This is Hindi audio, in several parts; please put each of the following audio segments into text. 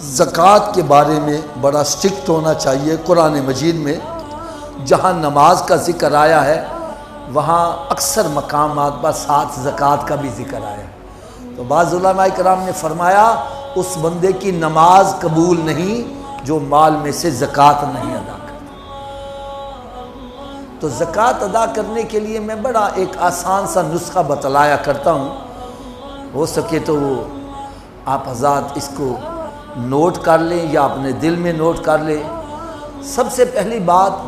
ज़कात के बारे में बड़ा स्ट्रिक्ट होना चाहिए। कुरान मजीद में जहाँ नमाज का ज़िक्र आया है वहाँ अक्सर मकामात पर साथ ज़कात का भी ज़िक्र आया है। तो बाज़ उलमा इकराम ने फरमाया उस बंदे की नमाज कबूल नहीं जो माल में से ज़कात नहीं अदा करता। तो ज़कात अदा करने के लिए मैं बड़ा एक आसान सा नुस्खा बतलाया करता हूँ। हो सके तो आप हज़रात इसको नोट कर लें या अपने दिल में नोट कर लें। सबसे पहली बात,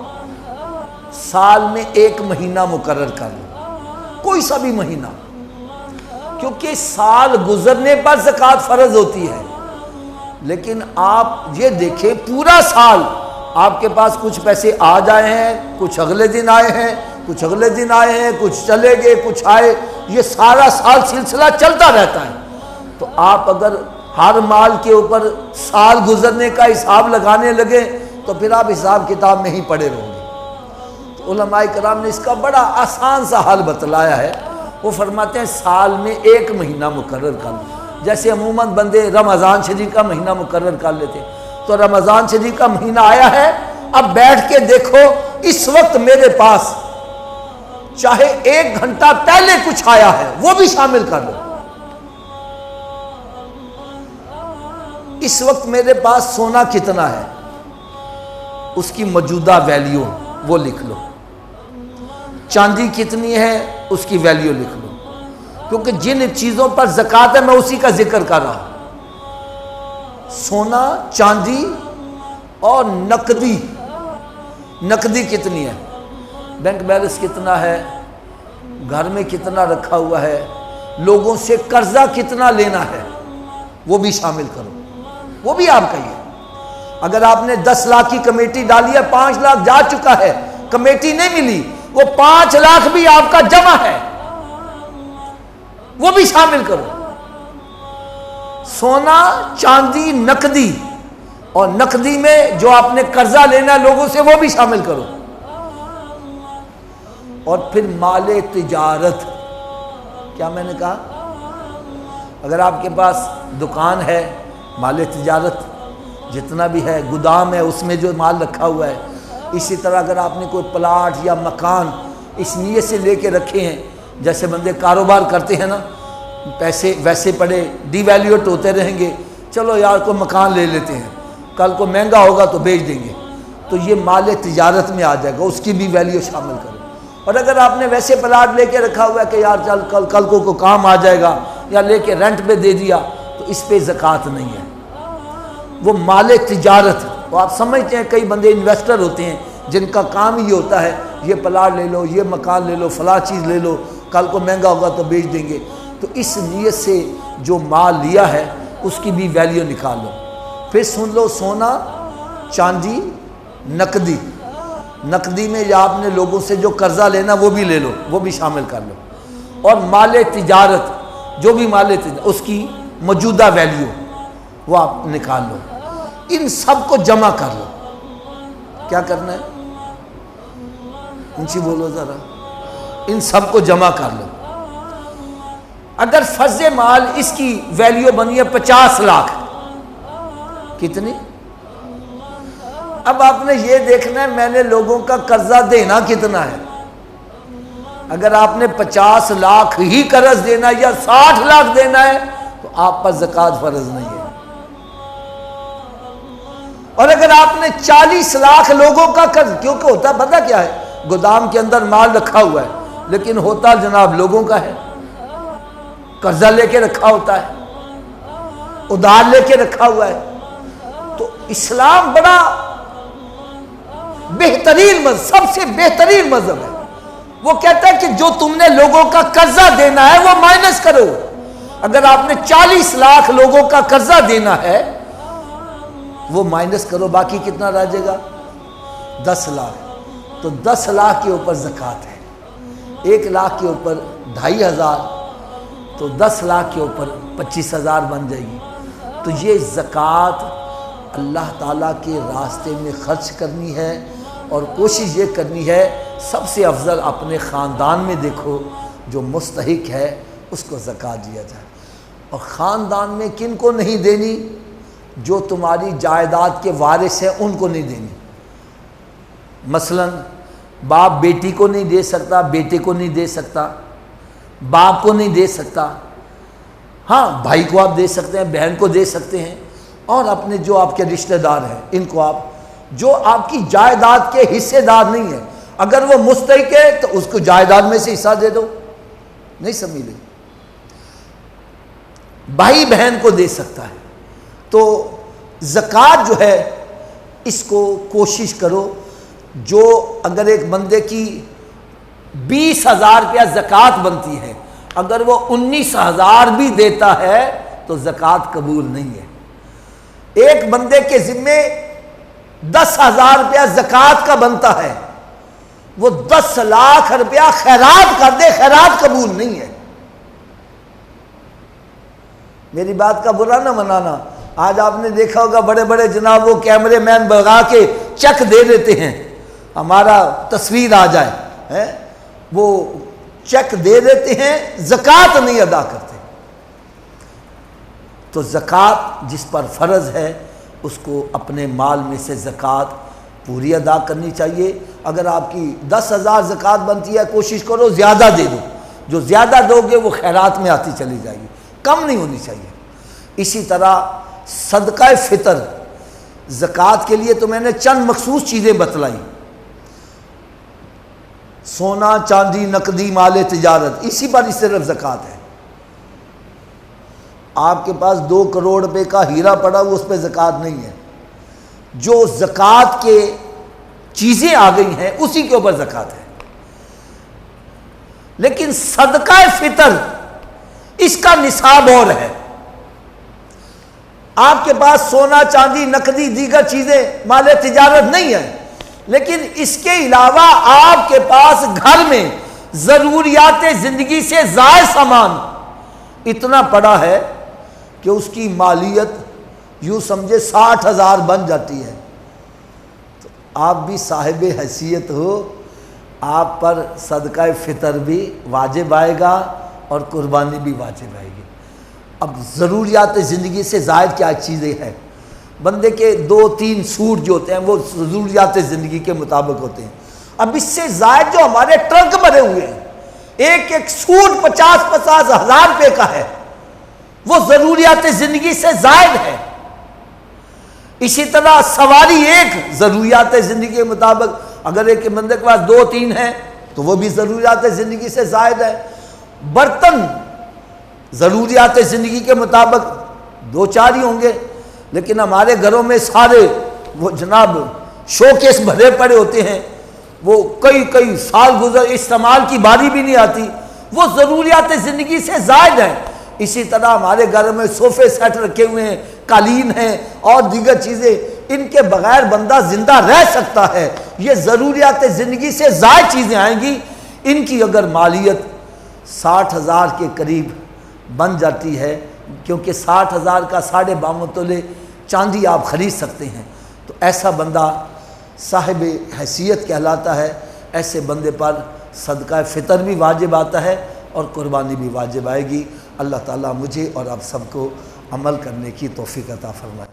साल में एक महीना मुकर्रर कर लो, कोई सा भी महीना, क्योंकि साल गुजरने पर ज़कात फ़र्ज होती है। लेकिन आप ये देखें पूरा साल आपके पास कुछ पैसे आ जाए हैं, कुछ अगले दिन आए हैं, कुछ अगले दिन आए हैं, कुछ चले गए, कुछ आए, ये सारा साल सिलसिला चलता रहता है। तो आप अगर हर माल के ऊपर साल गुजरने का हिसाब लगाने लगे तो फिर आप हिसाब किताब में ही पड़े रहोगे। तो उलमाए कराम ने इसका बड़ा आसान सा हल बतलाया है। वो फरमाते हैं साल में एक महीना मुकर्रर कर लो। जैसे अमूमन बंदे रमज़ान शरीफ का महीना मुकर्रर कर लेते, तो रमज़ान शरीफ का महीना आया है, अब बैठ के देखो इस वक्त मेरे पास चाहे 1 घंटा पहले कुछ आया है वो भी शामिल कर लो। इस वक्त मेरे पास सोना कितना है उसकी मौजूदा वैल्यू वो लिख लो, चांदी कितनी है उसकी वैल्यू लिख लो, क्योंकि जिन चीज़ों पर ज़कात है मैं उसी का जिक्र कर रहा हूँ। सोना, चांदी और नकदी। नकदी कितनी है, बैंक बैलेंस कितना है, घर में कितना रखा हुआ है, लोगों से कर्जा कितना लेना है, वो भी शामिल करो, वो भी आपका ही है। अगर आपने 10 लाख की कमेटी डाली है, 5 लाख जा चुका है, कमेटी नहीं मिली, वो 5 लाख भी आपका जमा है, वो भी शामिल करो। सोना, चांदी, नकदी, और नकदी में जो आपने कर्जा लेना है लोगों से वो भी शामिल करो। और फिर माले तिजारत, क्या मैंने कहा, अगर आपके पास दुकान है, माले तिजारत जितना भी है, गोदाम है उसमें जो माल रखा हुआ है। इसी तरह अगर आपने कोई प्लाट या मकान इस नीयत से लेके रखे हैं, जैसे बंदे कारोबार करते हैं ना, पैसे वैसे पड़े डिवैल्यूएट होते रहेंगे, चलो यार को मकान ले लेते हैं, कल को महंगा होगा तो बेच देंगे, तो ये माले तिजारत में आ जाएगा, उसकी भी वैल्यू शामिल करो। और अगर आपने वैसे प्लाट लेके रखा हुआ है कि यार चल कल को काम आ जाएगा, या लेके रेंट पे दे दिया, तो इस पे ज़कात नहीं है, वो माले तिजारत। तो आप समझते हैं कई बंदे इन्वेस्टर होते हैं जिनका काम ही होता है ये प्लाट ले लो, ये मकान ले लो, फला चीज़ ले लो, कल को महंगा होगा तो बेच देंगे। तो इस नीयत से जो माल लिया है उसकी भी वैल्यू निकाल लो। फिर सुन लो, सोना, चांदी, नकदी, नकदी में या आपने लोगों से जो कर्जा लेना वो भी ले लो, वो भी शामिल कर लो। और माले तिजारत, जो भी माले तिजारत उसकी मौजूदा वैल्यू वो आप निकाल लो। इन सब को जमा कर लो। क्या करना है, ऊंची बोलो जरा, इन सब को जमा कर लो। अगर फर्ज माल इसकी वैल्यू बनी है 50 लाख, कितनी, अब आपने ये देखना है मैंने लोगों का कर्जा देना कितना है। अगर आपने 50 लाख ही कर्ज देना या 60 लाख देना है तो आप पर ज़कात फर्ज नहीं है। और अगर आपने 40 लाख लोगों का कर्ज, क्योंकि होता पता क्या है, गोदाम के अंदर माल रखा हुआ है लेकिन होता जनाब लोगों का है, कर्जा लेके रखा होता है, उधार लेके रखा हुआ है। तो इस्लाम बड़ा बेहतरीन मज़हब, सबसे बेहतरीन मज़हब है। वो कहता है कि जो तुमने लोगों का कर्जा देना है वो माइनस करो। अगर आपने 40 लाख लोगों का कर्जा देना है वो माइनस करो, बाकी कितना रह जाएगा, 10 लाख। तो 10 लाख के ऊपर ज़कात है। 1 लाख के ऊपर 2,500, तो 10 लाख के ऊपर 25,000 बन जाएगी। तो ये ज़कात अल्लाह ताला के रास्ते में खर्च करनी है और कोशिश ये करनी है सबसे अफजल अपने ख़ानदान में देखो जो मुस्तहिक है उसको ज़कात दिया जाए। और ख़ानदान में किन को नहीं देनी, जो तुम्हारी जायदाद के वारिस हैं उनको नहीं देनी। मसलन बाप बेटी को नहीं दे सकता, बेटे को नहीं दे सकता, बाप को नहीं दे सकता। हाँ, भाई को आप दे सकते हैं, बहन को दे सकते हैं, और अपने जो आपके रिश्तेदार हैं इनको आप, जो आपकी जायदाद के हिस्सेदार नहीं है, अगर वो मुस्तहिक है तो उसको जायदाद में से हिस्सा दे दो, नहीं समझे। भाई बहन को दे सकता है। तो ज़कात जो है इसको कोशिश करो, जो अगर एक बंदे की 20,000 रुपया ज़कात बनती है, अगर वो 19,000 भी देता है तो ज़कात कबूल नहीं है। एक बंदे के ज़िम्मे 10,000 रुपया ज़कात का बनता है, वो 10 लाख रुपया खैरात कर दे, खैरात कबूल नहीं है। मेरी बात का बुरा ना मनाना। आज आपने देखा होगा बड़े बड़े जनाब वो कैमरे मैन भगा के चेक दे देते हैं, हमारा तस्वीर आ जाए है, वो चेक दे देते हैं, ज़कात नहीं अदा करते। तो ज़कात जिस पर फ़र्ज़ है उसको अपने माल में से ज़कात पूरी अदा करनी चाहिए। अगर आपकी 10,000 ज़कात बनती है, कोशिश करो ज़्यादा दे दो, जो ज़्यादा दोगे वो खैरात में आती चली जाएगी, कम नहीं होनी चाहिए। इसी तरह सदका फ़ितर, ज़कात के लिए तो मैंने चंद मखसूस चीज़ें बतलाई, सोना चांदी नकदी माल तिजारत, इसी पर सिर्फ ज़कात है। आपके पास 2 करोड़ रुपए का हीरा पड़ा हुआ, उस पर ज़कात नहीं है। जो ज़कात के चीज़ें आ गई हैं उसी के ऊपर ज़कात है। लेकिन सदका फ़ितर इसका निसाब और है। आपके पास सोना चांदी नकदी दीगर चीज़ें माल तिजारत नहीं है, लेकिन इसके अलावा आपके पास घर में ज़रूरियात ज़िंदगी से ज़ायद सामान इतना पड़ा है कि उसकी मालियत यूँ समझे 60,000 बन जाती है। तो आप भी साहिब हैसियत हो, आप पर सदका फ़ितर भी वाजिब आएगा और कुर्बानी भी वाजिब आएगी। अब ज़रूरियात ज़िंदगी से ज़ायद क्या चीज़ें हैं? बंदे के 2-3 सूट जो होते हैं वो ज़रूरियात ज़िंदगी के मुताबिक होते हैं। अब इससे ज़ायद जो हमारे ट्रंक भरे हुए हैं, एक एक सूट 50-50 हज़ार रुपये का है, वो ज़रूरियात ज़िंदगी से ज़ायद है। इसी तरह सवारी एक ज़रूरियात ज़िंदगी के मुताबिक, अगर एक बंदे के पास 2-3 हैं तो वो भी ज़रूरियात ज़िंदगी से ज़ायद है। बर्तन ज़रूरियात ज़िंदगी के मुताबिक 2-4 ही होंगे, लेकिन हमारे घरों में सारे वो जनाब शोकेस भरे पड़े होते हैं, वो कई साल गुजर इस्तेमाल की बारी भी नहीं आती, वो ज़रूरियात ज़िंदगी से ज़ायद है। इसी तरह हमारे घर में सोफ़े सेट रखे हुए हैं, कालीन हैं और दीगर चीज़ें, इनके बगैर बंदा ज़िंदा रह सकता है। ये ज़रूरियात ज़िंदगी से ज़ायद चीज़ें आएंगी, इनकी अगर मालियत 60,000 के करीब बन जाती है, क्योंकि 60,000 का 52.5 तोले चांदी आप ख़रीद सकते हैं, तो ऐसा बंदा साहिब हैसियत कहलाता है। ऐसे बंदे पर सदका फ़ितर भी वाजिब आता है और कुर्बानी भी वाजिब आएगी। अल्लाह ताला मुझे और आप सबको अमल करने की तौफीक अता फरमाए।